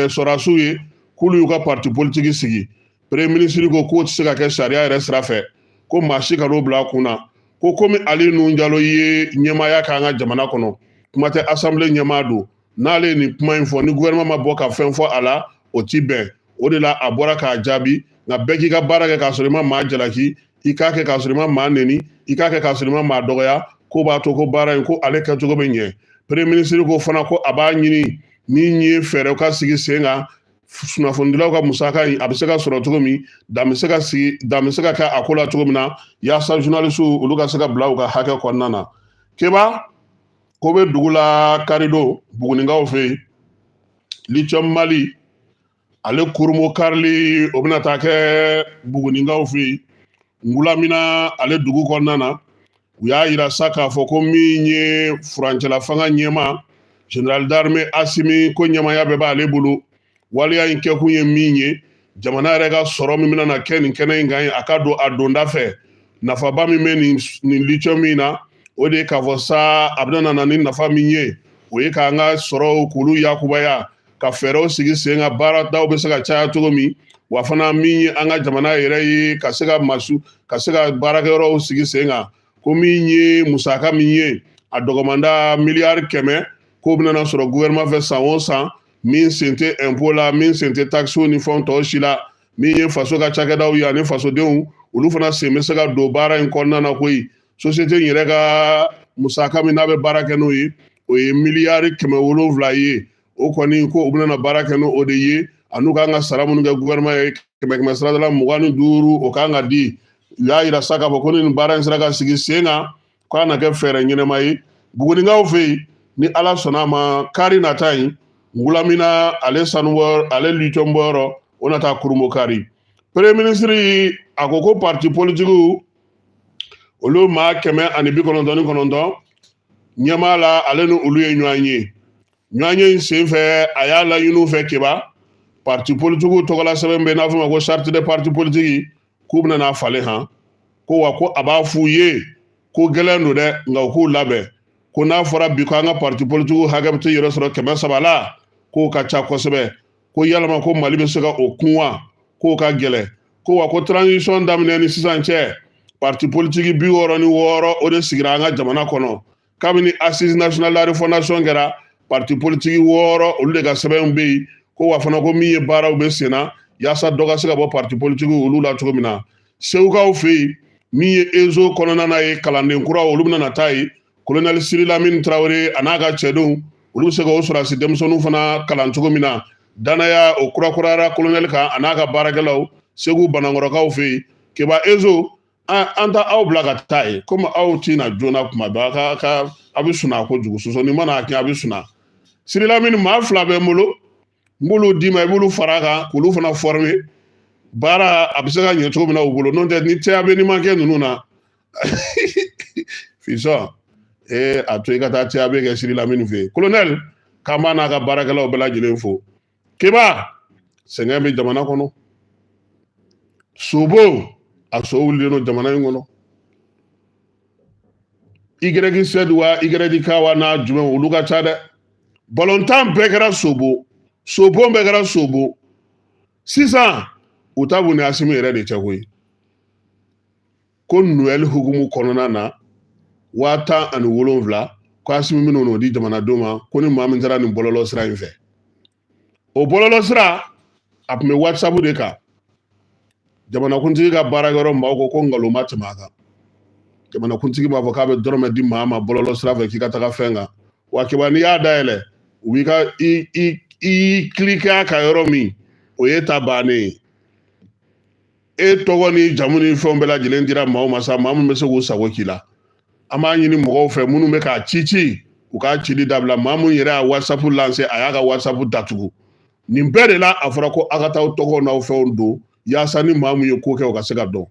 sɔrasiw ye k'olu y'u ka parti politique sigi premier ministre ko k'o tɛ se ka kɛ sariya yɛrɛ sira fɛ ko maa si ka n'o bila a kun na ko komi Ali Nuhu Jalo ye ɲɛmaaya k'an ka jamana kɔnɔ kuma tɛ assemblée ɲɛmaa don n'ale ye nin kuma in fɔ ni gouvernement ma bɔ ka fɛn fɔ a la o ti bɛn o de la a bɔra k'a jaabi nka bɛɛ k'i ka baara kɛ k'a sɔrɔ i ma maa jalaki i k'a kɛ k'a sɔrɔ i ma maa neni i k'a kɛ k'a sɔrɔ i ma maa dɔgɔya ko b'a to ko baara in ko ale kɛcogo bɛ ɲɛ premier ministre ko fana ko a b'a ɲini min ye fɛɛrɛw ka sigi sen kan kunnafonidilaw ka musaka in a bɛ se ka sɔrɔ cogo min dan bɛ se ka kɛ a ko la cogo min na yaasa journalistes olu ka se ka bila u ka hakɛ kɔnɔna na Keba ko bɛ dugu la Karido Bugunikaw fɛ yen lithium Mali ale kurumo karili o bɛna taa kɛ Bugunikaw fɛ yen Ngulamina ale dugu kɔnɔna na u y'a yira sa k'a fɔ ko min ye furancɛla fanga ɲɛma général d'armée Asimi ko ɲɛmaya bɛɛ b'ale bolo waliya in kɛkun ye min ye jamana yɛrɛ ka sɔrɔ min bɛna na kɛ nin kɛnɛ in kan a ka don a donda fɛ nafaba min bɛ nin lithium min na o de ye k'a fɔ sa a bɛna na ni nafa min ye o ye k'an ka sɔrɔw k'olu yakubaya ka fɛɛrɛw sigi sen kan baaradaw bɛ se ka caya cogo min wa fana min ye an ka jamana yɛrɛ ye ka se ka baarakɛyɔrɔw sigi sen kan ko min ye musaka min ye a dɔgɔmanda miliyari 100 ko bɛna sɔrɔ gouvernement fɛ san o san min sen tɛ impôt la min sen tɛ taxes ni fɛn tɔw si la min ye faso ka cakɛdaw ye ani fasodenw olu fana sen bɛ se ka don baara in kɔnɔna na koyi société in yɛrɛ ka musaka min n'a bɛ baara kɛ n'o ye o ye miliyari 700 ye o kɔni ko u bɛna baara kɛ n'o de ye an'u kan ka sara minnu kɛ gouvernement ye 100 saradala 25 o kan ka di u y'a yira sa k'a fɔ ko nin baara in sera ka sigi sen kan k'a na kɛ fɛɛrɛ ɲɛnama ye Bugunikaw fɛ yen ni Ala sɔnna a ma kari nata in Ngulamina ale sanubɔ ale lithium bɔyɔrɔ o na taa Kurumo kari premier ministre a ko ko parti politique olu maa 199 ɲɛmaa la ale ni olu ye ɲɔgɔn ye in sen fɛ a y'a laɲiniw fɛ Keba parti politique tɔgɔla sɛbɛn bɛ n'a fɔ ma ko charte de parti politique k'u bɛna n'a falen han ko wa ko a b'a f'u ye ko gɛlɛn don dɛ nka u k'u labɛn ko n'a fɔra bi ko an ka parti politique hakɛ bɛ tɛ yɛrɛ sɔrɔ 300 la k'o ka ca kosɛbɛ ko yalama ko Mali bɛ se ka o kun wa k'o ka gɛlɛn ko wa ko transition daminɛ ni sisan cɛ parti politique 66 o de sigira an ka jamana kɔnɔ kabini assise nationale de la refondation kɛra parti politique 6 olu de ka sɛbɛnw bɛ yen ko wa fana ko min ye baaraw bɛ sen na yaasa dɔ ka se ka bɔ parti politique olu la cogo min na Segukaw fɛ yen min ye EZO kɔnɔna na ye kalanden kura olu bɛna na taa yen colonel Siri Lamine Traoré a n'a ka cɛdenw olu bɛ se k'o sɔrɔsi denmisɛnninw fana kalan cogo min na danaya o kurakurayara colonel kan a n'a ka baarakɛlaw Segu Banankɔrɔkaw fɛ yen Keba EZO an ta aw bila ka taa yen komi aw tɛ na joona kuma bɛɛ a bɛ suna kojugu sɔsɔli mana kɛ a bɛ suna Siri Lamine maa 2 bɛ n bolo n b'olu d'i ma i b'olu fara a kan k'olu fana former baara a bɛ se ka ɲɛ cogo min na u bolo n'o tɛ ni TAB ni ma kɛ ninnu na fisɔn a to i ka taa TAB kɛ Siri Lamine fɛ yen colonel k'an b'a n'a ka baarakɛlaw bɛɛ lajɛlen fo Keba sɛgɛn bɛ jamana kɔnɔ Sobo a so wulilen don jamana in kɔnɔ YZ wa YK wa n'a jumɛn olu ka ca dɛ balontan bɛɛ kɛra Sobo bɛɛ kɛra Sobo sisan u ta bu ni Asimi yɛrɛ de cɛ koyi ko Noël hukumu kɔnɔna na 17,000 ko Asimi minnu n'o di jamanadenw ma ko ni maa min taara nin bɔlɔlɔ sira in fɛ o bɔlɔlɔ sira a tun bɛ WhatsApp de kan jamanakuntigi ka baarakɛyɔrɔ mɔgɔw ko nkalon ma tɛmɛ a kan jamanakuntigi b'a fɔ k'a bɛ dɔrɔmɛ di maa ma bɔlɔlɔ sira fɛ k'i ka taga fɛn kan wa Keba n'i y'a dayɛlɛ u b'i ka i cliquer a kan yɔrɔ min o ye ta bannen ye e tɔgɔ ni jamu ni fɛnw bɛɛ lajɛlen dira maaw ma sa maa min bɛ se k'u sago k'i la an b'a ɲini mɔgɔw fɛ minnu bɛ k'a ci u k'a cili dabila maa min yɛrɛ y'a WhatsApp lancer a y'a ka WhatsApp datugu nin bɛɛ de la a fɔra ko a ka taa tɔgɔw n'aw fɛnw don yaasa ni maa min ye ko kɛ o ka se ka dɔn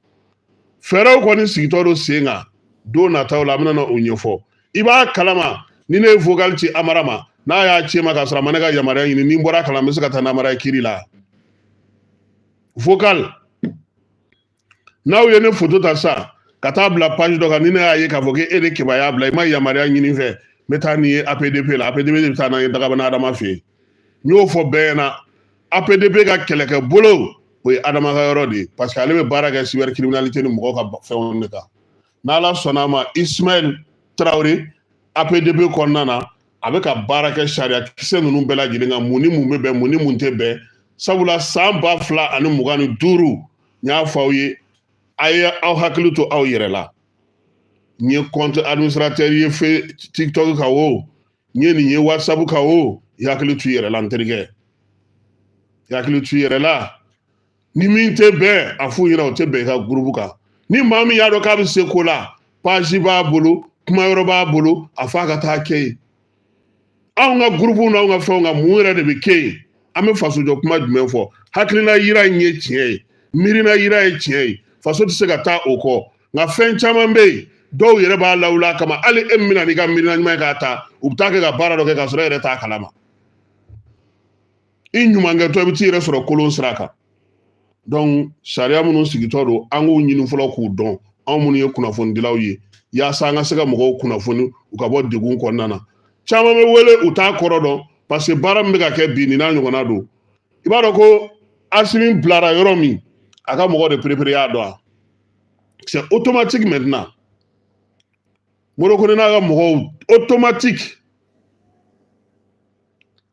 fɛɛrɛw kɔni sigitɔ don sen kan don nataw la amena na o ɲɛfɔ i b'a kalama ni ne ye vocal ci Amara ma n'a y'a ci ma ka sɔrɔ a ma ne ka yamaruya ɲini ni n bɔra kalan n bɛ se ka taa n'Amara ye kiiri la vocal n'aw ye ne photo ta sa ka taa bila page dɔ kan ni ne y'a ye k'a fɔ ko e de keba y'a bila i ma yamaruya ɲini fɛ n bɛ taa nin ye APDP la APDP de bɛ taa n'an ye Dagabana Adama fɛ yen n y'o fɔ bɛɛ ɲɛna APDP ka kɛlɛkɛ bolo o ye Adama ka yɔrɔ de ye parce que ale bɛ baara kɛ cybercriminalité ni mɔgɔw ka fɛnw de kan n'Ala sɔnna a ma Ismaël Traoré APDP kɔnɔna na a bɛ ka baara kɛ sariya kisɛ ninnu bɛɛ lajɛlen kan mun ni mun bɛ bɛn mun ni mun tɛ bɛn sabula san 2025 n y'a fɔ aw ye a ye aw hakili to aw yɛrɛ la n ye compte administrateur ye TikTok kan o n ye nin ye WhatsApp kan o i hakili to i yɛrɛ la n terikɛ i hakili to i yɛrɛ la ni min tɛ bɛn a f'u ɲɛna o tɛ bɛn i ka groupe kan ni maa min y'a dɔn k'a bɛ se ko la page b'a bolo kuma yɔrɔ b'a bolo a f'a ka taa kɛ yen anw ka groupe n'anw ka fɛnw kan mun yɛrɛ de bɛ kɛ yen an bɛ fasojɔ kuma jumɛn fɔ hakilina yira in ye tiɲɛ ye miirina yira ye tiɲɛ ye faso tɛ se ka taa o kɔ nka fɛn caman bɛ yen dɔw yɛrɛ b'a lawula kama hali e min bɛna n'i ka miirina ɲuman ye k'a ta u bɛ taa kɛ ka baara dɔ kɛ k'a sɔrɔ e yɛrɛ t'a kalama i ɲumankɛtɔ i bɛ t'i yɛrɛ sɔrɔ kolon sira kan donc sariya minnu sigitɔ don an k'u ɲini fɔlɔ k'u dɔn anw minnu ye kunnafonidilaw ye yaasa an ka se ka mɔgɔw kunnafoni u ka bɔ degun kɔnɔna na caman bɛ wele u t'a kɔrɔ dɔn parce que baara min bɛ ka kɛ bi nin n'a ɲɔgɔnna don i b'a dɔn ko Asimi bilara yɔrɔ min a ka mɔgɔ de perepere y'a dɔn a c'est automatique maintenant Morokoni n'a ka mɔgɔw automatique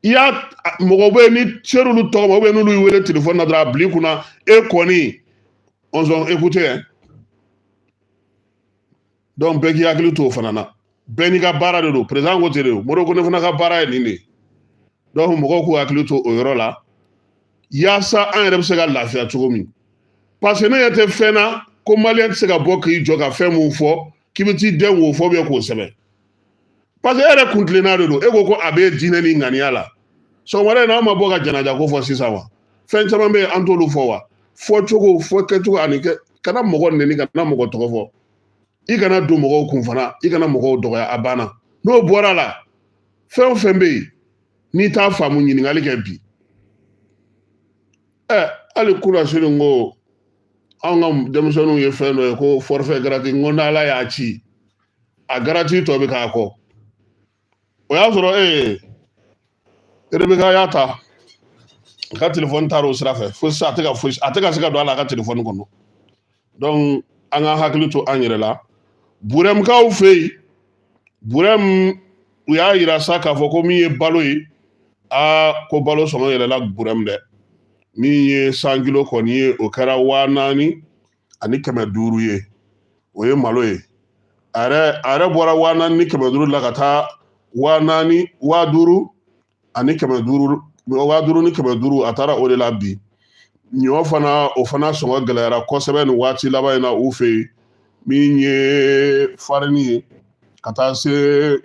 i y'a mɔgɔ bɛ yen ni ser'olu tɔgɔ ma ou bien n'olu y'i wele téléphone na dɔrɔn a bil'i kunna e kɔni on s'en écoute hein donc bɛɛ k'i hakili to o fana na bɛɛ n'i ka baara de don président ko ten de Morokoni fana ka baara ye nin de donc mɔgɔw k'u hakili to o yɔrɔ la yaasa an yɛrɛ bɛ se ka lafiya cogo min parce que ne ɲɛ tɛ fɛn na ko maliyɛn tɛ se ka bɔ k'i jɔ ka fɛn mun fɔ k'i bɛ t'i den wo fɔ ou bien k'o sɛbɛn parce que e yɛrɛ kuntilenna de don e ko ko a bɛ diinɛ ni ŋaniya la sɔgɔmada in na an ma bɔ ka janaja ko fɔ sisan wa fɛn caman bɛ yen an t'olu fɔ wa fɔ cogo fɔ kɛcogo ani kana mɔgɔ nɛni kana mɔgɔ tɔgɔ fɔ i kana don mɔgɔw kun fana i kana mɔgɔw dɔgɔya a banna n'o bɔra la fɛn o fɛn bɛ yen n'i t'a faamu ɲininkali kɛ bi hali kunasini n ko an ka denmisɛnninw ye fɛn dɔ ye ko forfait gratuit n ko n'Ala y'a ci a gratuit tɔ bɛ k'a kɔ o y'a sɔrɔ Rebeka y'a ta a ka téléphone taara o sira fɛ fo sisan a tɛ ka se ka don hali a ka téléphone kɔnɔ donc an ka hakili to an yɛrɛ la Burɛmukaw fɛ yen Burɛmu u y'a yira sa k'a fɔ ko min ye balo ye ko balo sɔngɔ yɛlɛla Burɛmu dɛ min ye san kilo kɔni ye o kɛra 4000 ani 500 ye o ye malo ye a yɛrɛ bɔra 4000 ni 500 la ka taa 5000 ani 500 5000 ni 500 a taara o de la bi ɲɔ fana o fana sɔngɔ gɛlɛyara kosɛbɛ nin waati laban in na u fɛ yen min ye farini ye ka taa se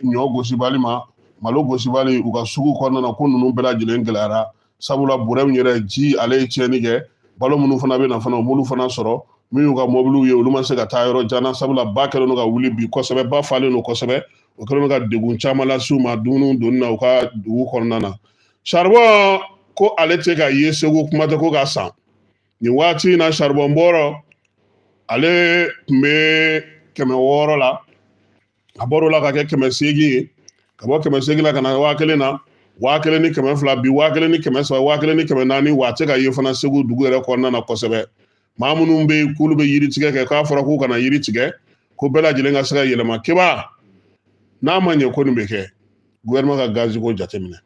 ɲɔ gosibali ma malo gosibali u ka sugu kɔnɔna na ko ninnu bɛɛ lajɛlen gɛlɛyara sabula Burɛmu yɛrɛ ji ale ye tiɲɛni kɛ balo minnu fana bɛ na fana u m'olu fana sɔrɔ min y'u ka mobiliw ye olu ma se ka taa yɔrɔ jan sabula ba kɛlen don ka wuli bi kosɛbɛ ba falen don kosɛbɛ o kɛlen don ka degun caman lase u ma dumuni donni na u ka dugu kɔnɔna na charbon ko ale tɛ ka ye segu kuma tɛ ko ka san nin waati in na charbon bɔrɔ ale tun bɛ 600 la a bɔr'o la ka kɛ 800 ye ka bɔ 800 la ka na 1000 na 1000 ni 200 bi 1000 ni 300 1000 ni 400 wa a tɛ ka ye fana segu dugu yɛrɛ kɔnɔna na kosɛbɛ maa minnu bɛ yen k'olu bɛ yiri tigɛ kɛ k'a fɔra k'u kana yiri tigɛ ko bɛɛ lajɛlen ka se ka yɛlɛma keba n'a ma ɲɛ ko nin bɛ kɛ gouvernement ka gazi ko jateminɛ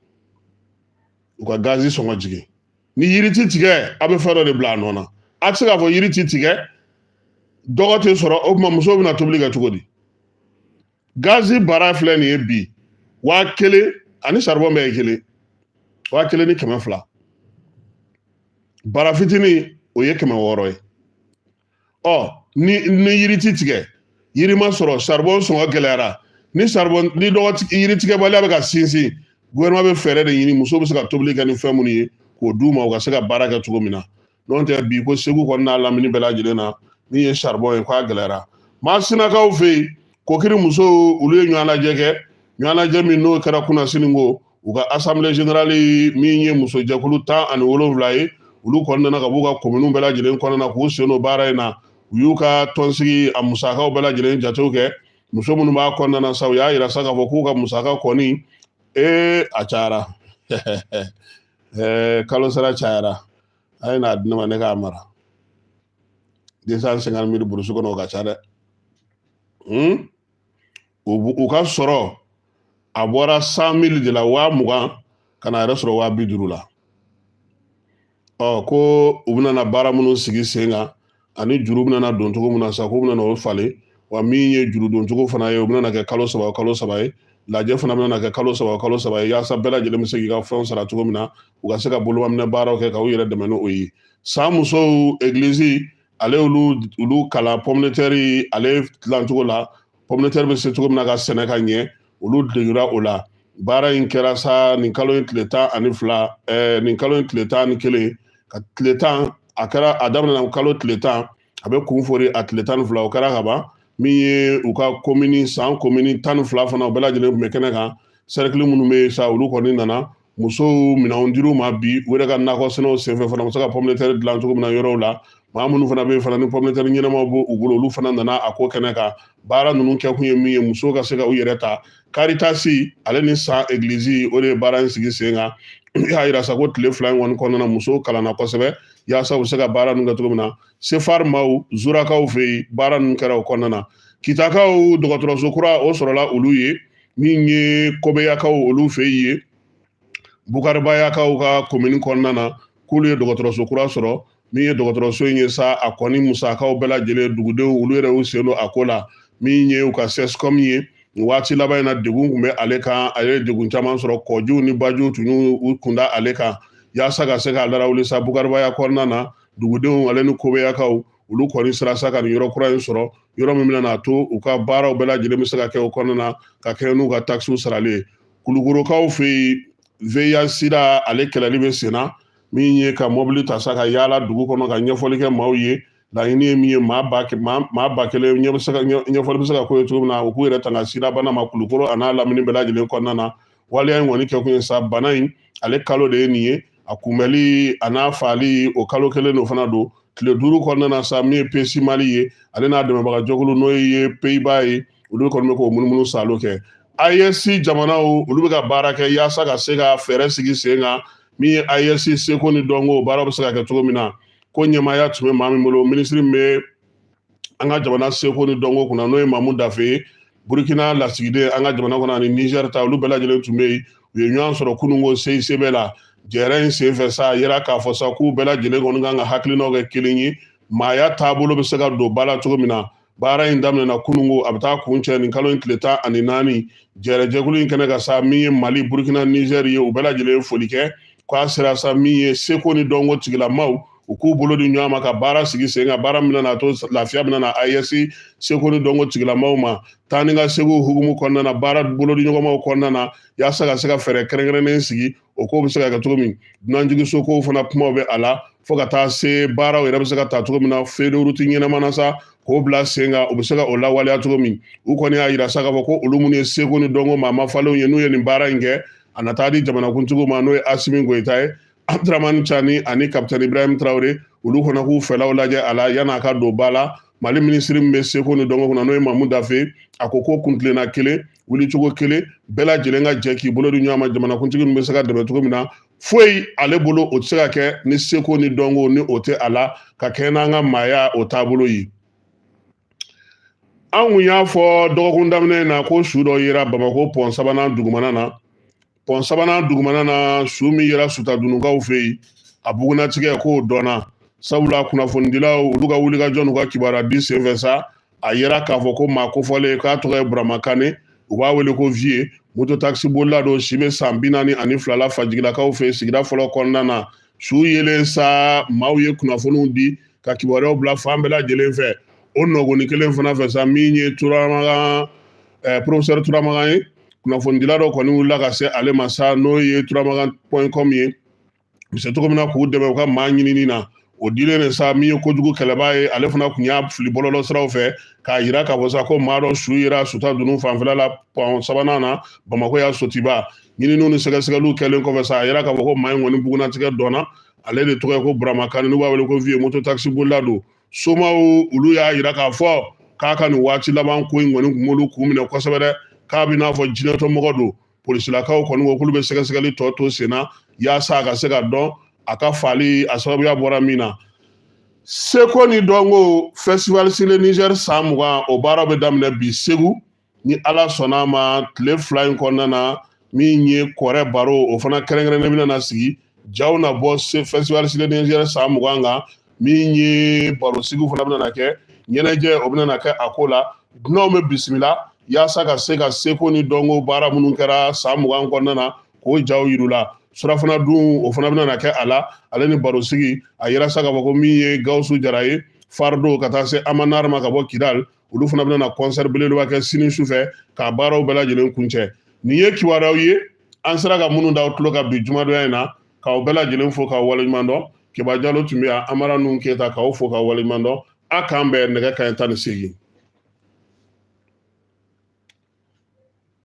u ka gazi sɔngɔ jigin ni yiri ti tigɛ a bɛ fɛn dɔ de bila a nɔ na a tɛ se k'a fɔ yiri ti tigɛ dɔgɔ tɛ sɔrɔ o tuma musow bɛna tobili kɛ cogo di gazi baara filɛ nin ye bi 1000 ani charbon bɛɛ ye kelen 1000 ni 200 bara fitinin o ye 600 ye ni yiri ti tigɛ yiri ma sɔrɔ charbon sɔngɔ gɛlɛyara ni yiri tigɛbaliya bɛ ka sinsin gouvernement bɛ fɛɛrɛ de ɲini muso bɛ se ka tobili kɛ ni fɛn minnu ye k'o d'u ma u ka se ka baara kɛ cogo min na n'o tɛ bi ko segu kɔni n'a lamini bɛɛ lajɛlen na min ye charbon ye k'a gɛlɛyara Masinakaw fɛ yen kokiri muso olu ye ɲɔgɔn lajɛ kɛ ɲɔgɔn lajɛ min n'o kɛra kunnasini ko u ka assemblée générale min ye muso jɛkulu 17 ye olu kɔnɔna ka b'u ka kominiw bɛɛ lajɛlen kɔnɔna k'u sen don baara in na u y'u ka tɔnsigi a musakaw bɛɛ lajɛlen jatew kɛ muso minnu b'a kɔnɔna sa u y'a yira sa k'a fɔ k'u ka musaka kɔni a cayara kalo sara cayara a ye n'a di ne ma ne k'a mara 250 000 burusi kɔnɔ o ka ca dɛ u ka sɔrɔ a bɔra 100 000 de la 20,000 ka na yɛrɛ sɔrɔ 50 la ko u bɛna baara minnu sigi sen kan ani juru bɛna don cogo min na sa k'u bɛna o falen wa min ye juru don cogo fana ye u bɛna kɛ kalo 3 ye lajɛ fana bɛna kɛ kalo 3 ye yaasa bɛɛ lajɛlen bɛ se k'i ka fɛnw sara cogo min na u ka se ka bolomaminɛ baaraw kɛ ka u yɛrɛ dɛmɛ n'o ye san musow église ale olu kalan pomme de terre ale dilancogo la pomme de terre bɛ se cogo min na ka sɛnɛ ka ɲɛ olu degera o la baara in kɛra sa nin kalo in tile 12 nin kalo in tile 11 ka tile 10 a kɛra a daminɛna kalo tile 10 a bɛ kun fori a tile 12 o kɛra ka ban min ye u ka komini san komini 12 fana u bɛɛ lajɛlen tun bɛ kɛnɛ kan cercle minnu bɛ sa olu kɔni nana musow minɛnw dir'u ma bi u yɛrɛ ka nakɔ sɛnɛw senfɛ fana u bɛ se ka pomme de terre dilan cogo min na yɔrɔw la maa minnu fana bɛ yen fana ni pomme de terre ɲɛnamaw b'u bolo olu fana nana a ko kɛnɛ kan baara ninnu kɛ kun ye min ye musow ka se ka u yɛrɛ ta Caritas ale ni san église o de ye baara in sigi sen kan y'a yira sa ko tile 2 in kɔni kɔnɔna musow kalanna kosɛbɛ yaasa u bɛ se ka baara ninnu kɛ cogo min na sefar maaw zurakaw fɛ yen baara ninnu kɛra o kɔnɔna na kitakaw dɔgɔtɔrɔso kura o sɔrɔla olu ye min ye kobeyakaw olu fɛ yen ye bukaribayakaw ka komini kɔnɔna na k'olu ye dɔgɔtɔrɔso kura sɔrɔ min ye dɔgɔtɔrɔso in ye sa a kɔni musakaw bɛɛ lajɛlen dugudenw olu yɛrɛ y'u sen don a ko la min ye u ka CESCOM ye waati laban in na degun tun bɛ ale kan ale ye degun caman sɔrɔ kɔjiw ni bajiw tun y'u kunda ale kan yaasa ka se k'a larawuli sa bukaribaya kɔnɔna na dugudenw ale ni kobeyakaw olu kɔni sera sa ka nin yɔrɔ kura in sɔrɔ yɔrɔ min bɛna n'a to u ka baaraw bɛɛ lajɛlen bɛ se ka kɛ o kɔnɔna na ka kɛ n'u ka taxiw sarali ye kulukorokaw fɛ yen VIH sida ale kɛlɛli bɛ sen na min ye ka mɔbili ta sa ka yaala dugu kɔnɔ ka ɲɛfɔli kɛ maaw ye laɲini ye min ye maa ba kelen ɲɛfɔli bɛ se ka k'o ye cogo min na u k'u yɛrɛ tanga sida bana ma kulukoro a n'a lamini bɛɛ lajɛlen kɔnɔna na waleya in kɔni kɛ kun ye sa bana in ale kalo de ye nin ye a kunbɛli a n'a faali o kalo kelen n'o fana don tile 5 kɔnɔna na sa min ye PESI Mali ye ale n'a dɛmɛbaga jɛkulu n'o ye Pays-Bas ye olu kɔni bɛ k'o munumunu salo kɛ AES jamanaw olu bɛ ka baara kɛ yaasa ka se ka fɛɛrɛ sigi sen kan min ye AES seko ni dɔnko baara bɛ se ka kɛ cogo min na ko ɲɛmaaya tun bɛ maa min bolo minisiri min bɛ an ka jamana seko ni dɔnko kunna n'o ye Mamu Dafe ye Burkina lasigiden an ka jamana kɔnɔ ani Niger ta olu bɛɛ lajɛlen tun bɛ yen u ye ɲɔgɔn sɔrɔ kununko CICB la jɛrɛ in senfɛ sa a yera k'a fɔ sa k'u bɛɛ lajɛlen kɔni kan ka hakilinaw kɛ kelen ye maaya taabolo bɛ se ka don ba la cogo min na baara in daminɛna kununko a bɛ taa kun cɛ nin kalo in tile 14 jɛrɛjɛkulu in kɛnɛ ka sa min ye Mali Burkina Niger ye u bɛɛ lajɛlen foli kɛ k'a sera sa min ye seko ni dɔnko tigilamaw u k'u bolo di ɲɔgɔn ma ka baara sigi sen kan baara min na to lafiya bɛna na AES seko ni dɔnko tigilamaw ma taa ni ka segu hukumu kɔnɔna na baara bolo di ɲɔgɔnmaw kɔnɔna na yaasa ka se ka fɛɛrɛ kɛrɛnkɛrɛnnen sigi o ko bɛ se ka kɛ cogo min dunanjigiso kow fana kumaw bɛ a la fo ka taa se baaraw yɛrɛ bɛ se ka ta cogo min na feereruti ɲɛnama na sa k'o bila sen kan u bɛ se ka o lawaleya cogo min u kɔni y'a yira sa k'a fɔ ko olu minnu ye seko ni dɔnko maa mafalenw ye n'u ye nin baara in kɛ a na taa di jamanakuntigiw ma n'o ye Asimi Goyita ye Abdramani Chani ani Capitaine Ibrahim Traoré olu fana k'u fɛlaw lajɛ a la yan'a ka don ba la Mali minisiri min bɛ seko ni dɔnko kunna n'o ye Mamu Dafe a ko ko kuntilenna kelen wulicogo kelen bɛɛ lajɛlen ka jɛ k'i bolo di ɲɔgɔn ma jamanakuntigi min bɛ se ka dɛmɛ cogo min na foyi ale bolo o tɛ se ka kɛ ni seko ni dɔnko ni o tɛ a la ka kɛ n'an ka maaya o taabolo ye an kun y'a fɔ dɔgɔkun daminɛ na ko su dɔ yera Bamako pɔn 3nan dugumana na pɔn 3nan dugumana na su min yera sutadunukaw fɛ yen a bugunatigɛ k'o dɔnna sabula kunnafonidilaw olu ka wulikajɔ n'u ka kibaruya di senfɛ sa a yera k'a fɔ ko maa kofɔlen k'a tɔgɔ ye Burama Kane u b'a wele ko Vie moto taxi bolila don si bɛ san 42 la Fajigilakaw fɛ sigida fɔlɔ kɔnɔna na su yelen sa maaw ye kunnafoniw di ka kibaruyaw bila fan bɛɛ lajɛlen fɛ o nɔgɔnni kelen fana fɛ sa min ye professeur Turamagan ye kunnafonidila dɔ kɔni wulila ka se ale ma sa n'o ye turamagan.com ye u bɛ se cogo min na k'u dɛmɛ u ka maa ɲinini na o dilen sa min ye kojugu kɛlɛba ye ale fana kun y'a fili bɔlɔlɔ siraw fɛ k'a yira k'a fɔ sa ko maa dɔ su yera Suta dunun fanfɛla la pɔn sabanan na Bamakɔ ya Sotiba ɲininiw ni sɛgɛsɛgɛliw kɛlen kɔfɛ sa a yira k'a fɔ ko maa in kɔni bugunnatigɛ dɔnna ale de tɔgɔ ye ko Burama Kane n'u b'a wele ko Vieux moto taxi bolila don somaw olu y'a yira k'a fɔ k'a ka nin waati laban ko in kɔni kun b'olu kun minɛ kosɛbɛ dɛ k'a bɛ n'a fɔ jinɛtɔmɔgɔ don polisilakaw kɔni ko k'olu bɛ sɛgɛsɛgɛli tɔ to sen na yaasa a ka se ka dɔn a ka fali a sababuya bɔra min na seko ni dɔnko festival Sile Niger san 20 o baara bɛ daminɛ bi Segu ni Ala sɔnna a ma tile 2 in kɔnɔna na min ye kɔrɛ baro o fana kɛrɛnkɛrɛnnen bɛna sigi jaw na bɔ festival Sile Niger san 20 kan min ye baro sigiw fana bɛna kɛ ɲɛnajɛ o bɛna kɛ a ko la dunanw bɛ bisimila yaasa ka se ka seko ni dɔnko baara minnu kɛra san 20 kɔnɔna na k'o jaw yir'u surafana dun o fana bɛna kɛ a la ale ni baro sigi a yira sa k'a fɔ ko min ye Gawusu Jara ye Fardo ka taa se Amanar ma ka bɔ Kidal olu fana bɛna concert belebeleba kɛ sini sufɛ k'a baaraw bɛɛ lajɛlen kuncɛ nin ye kibaruyaw ye an sera ka minnu d'aw tulo kan bi jumadonya in na k'aw bɛɛ lajɛlen fo k'aw waleɲuman dɔn Keba Jalo tun bɛ yan Amara Nuhu Keyita k'aw fo k'aw waleɲuman dɔn a k'an bɛn nɛgɛ kanɲɛ 18